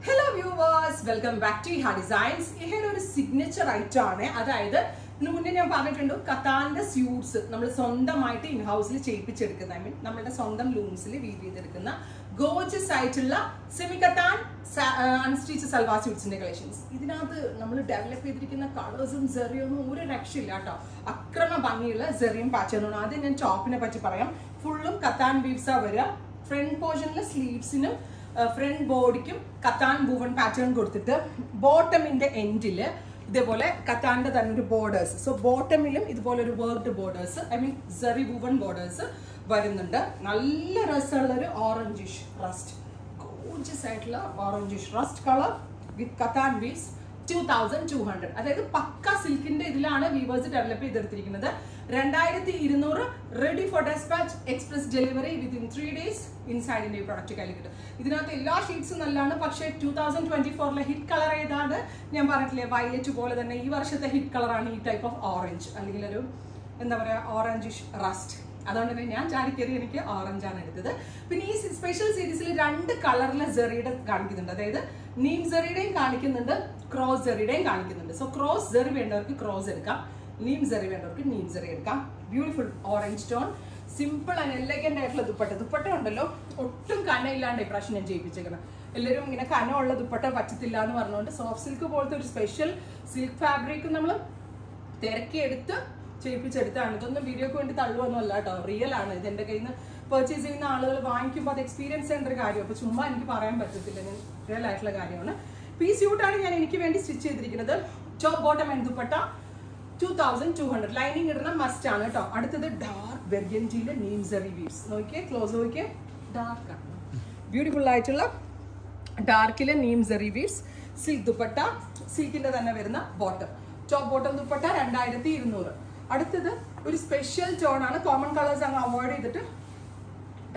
Hello viewers, welcome back to Iha Designs. This is a signature item. That is, Katanda suits. We have in-house looms. Gorgeous semi-Katan unstitched salwar suits collections. This is develop colors and zari. Akrama bangila zarium pattern. That's the top full Katan weaves. Front portion sleeves in front board Katan woven pattern bottom in the end Katan borders. So bottom is worked borders. I mean zari woven borders. Orangish rust. Gorgeous orangish rust color with Katan weaves. 2200. That is pakka silk in the weavers developed. 2200 ready for dispatch, express delivery within 3 days inside in a product. This is sheets 2024 hit color violet hit color type of orange. Orangish rust. That's why I have orange. In this special series, there are two colorless zari. Neem zari and cross zari. So cross zari and cross zari. Neem zari and neem zari. Beautiful orange tone. Simple and elegant. Dupatta undallo ottum kanna illande prashna cheyipichekana. Ellarum ingane kanna ulla dupatta pachathilla ennu parnonde soft silk polte oru special silk fabric nammal therakki eduthu cheyipicheduthaanu. Idonnu video ku vendi thalluvannu alla ട്ടോ, real aanu. Idende kayina purchase cheyyunna aalukal vaangikkumbo adu experience endra karyam. Appo chumma enikku parayan pattathilla, real aayittulla karyamana. Piece suit aanu njan enikku vendi stitch cheyidirikkunathu. Top bottom and dupatta 2200. Lining idana must aanu ട്ടോ. Aduthathu dark burgundy neem zari weaves. Okay, close okay. Dark. Beautiful aayittulla dark neem zari weaves. Silk dupatta, silk inde thanne varuna bottom. Top bottom dupatta 2200. Aduthathu oru special tone aanu. Common colors angu avoid edittu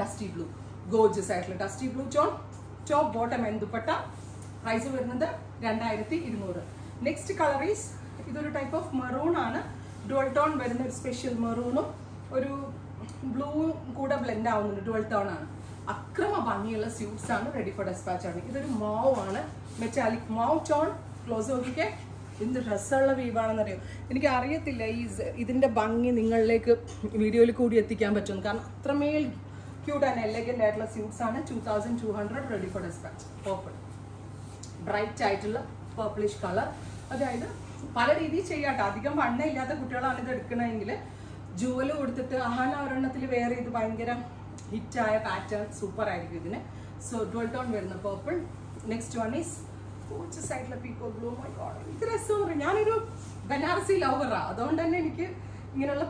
dusty blue. Gorgeous aayittulla dusty blue tone. Top bottom and dupatta price varunathu 2200. Next color is idoru type of maroon aanu. Dual tone varuna special maroon oru blue kuda blend avunnu dual tone aanu. Akrama bangiyulla suits aanu ready for dispatch aanu. Idoru mauve aanu, metallic mauve tone. Close okay. In the Rasala Vivana. In Gariatilla is in the bangi Ningalake video Kudia Tikambachun can Tramel cute and elegant atlas suits on 2200 ready for dispatch. Purple. Bright title, purplish color. Ada Paladidi Chayat Adikam Panda Yata Kutala and the Dikana Jewel would the Ahana or nothing wear the Bangera hit pattern super idea. So dwelt on wearing the purple. Next one is which side la people blue. Oh my god, this is so ഞാനൊരു Banarasi lover ആ. അതുകൊണ്ട് തന്നെ എനിക്ക് ഇങ്ങനെയുള്ള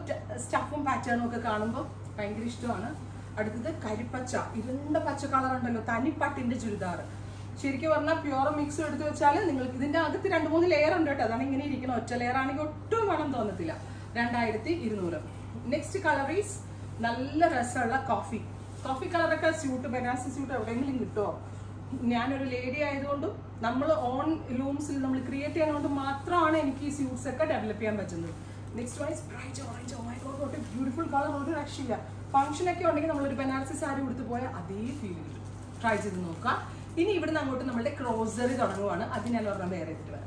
സ്റ്റഫും പാറ്റേണും ഒക്കെ കാണുമ്പോൾ ഭയങ്കര ഇഷ്ടമാണ്. അടുത്തത് കരിപ്പച്ച, ഇരുണ്ട പച്ച കളർ ഉണ്ടല്ലോ, തനിപ്പട്ടിന്റെ ചുരിദാർ. ശരിക്കും പറഞ്ഞാൽ പ്യൂർ മിക്സ് എടുത്ത് വെച്ചാൽ നിങ്ങൾക്ക് ഇതിന്റെ അകത്ത് 2-3 ലെയർ ഉണ്ട് കേട്ടോ. അതാണ് ഇങ്ങനെ ഇരിക്കണം. ഒറ്റ ലെയർ ആണെങ്കിൽ ഒട്ടും മണം തോന്നത്തില്ല. 2200. നെക്സ്റ്റ് കളർ ഈസ് നല്ല രസമുള്ള കോഫി കളറൊക്കെ സ്യൂട്ട്, ബനാറസി സ്യൂട്ട് എവിടെയെങ്കിലും കിട്ടുമോ? ഞാനൊരു ലേഡി ആയതുകൊണ്ടും നമ്മൾ ഓൺ ലൂംസിൽ നമ്മൾ ക്രിയേറ്റ് ചെയ്യാനുകൊണ്ട് മാത്രമാണ് എനിക്ക് ഈ സ്യൂട്ട്സ് ഒക്കെ ഡെവലപ്പ് ചെയ്യാൻ പറ്റുന്നത്. Next one is bright orange. Oh my god, what a beautiful colour. ഒരു രക്ഷയില്ല. ഫംഗ്ഷനൊക്കെ ഉണ്ടെങ്കിൽ നമ്മളൊരു ബനാറസി സാരി കൊടുത്ത് പോയാൽ അതേ ഫീൽ കിട്ടും. ട്രൈ ചെയ്ത് നോക്കാം. ഇനി ഇവിടെ നിന്ന് അങ്ങോട്ട് നമ്മളുടെ ക്രോസറി തുടങ്ങുവാണ്. അത് ഞാൻ ഒരെണ്ണം വേറെ എടുത്തിട്ട്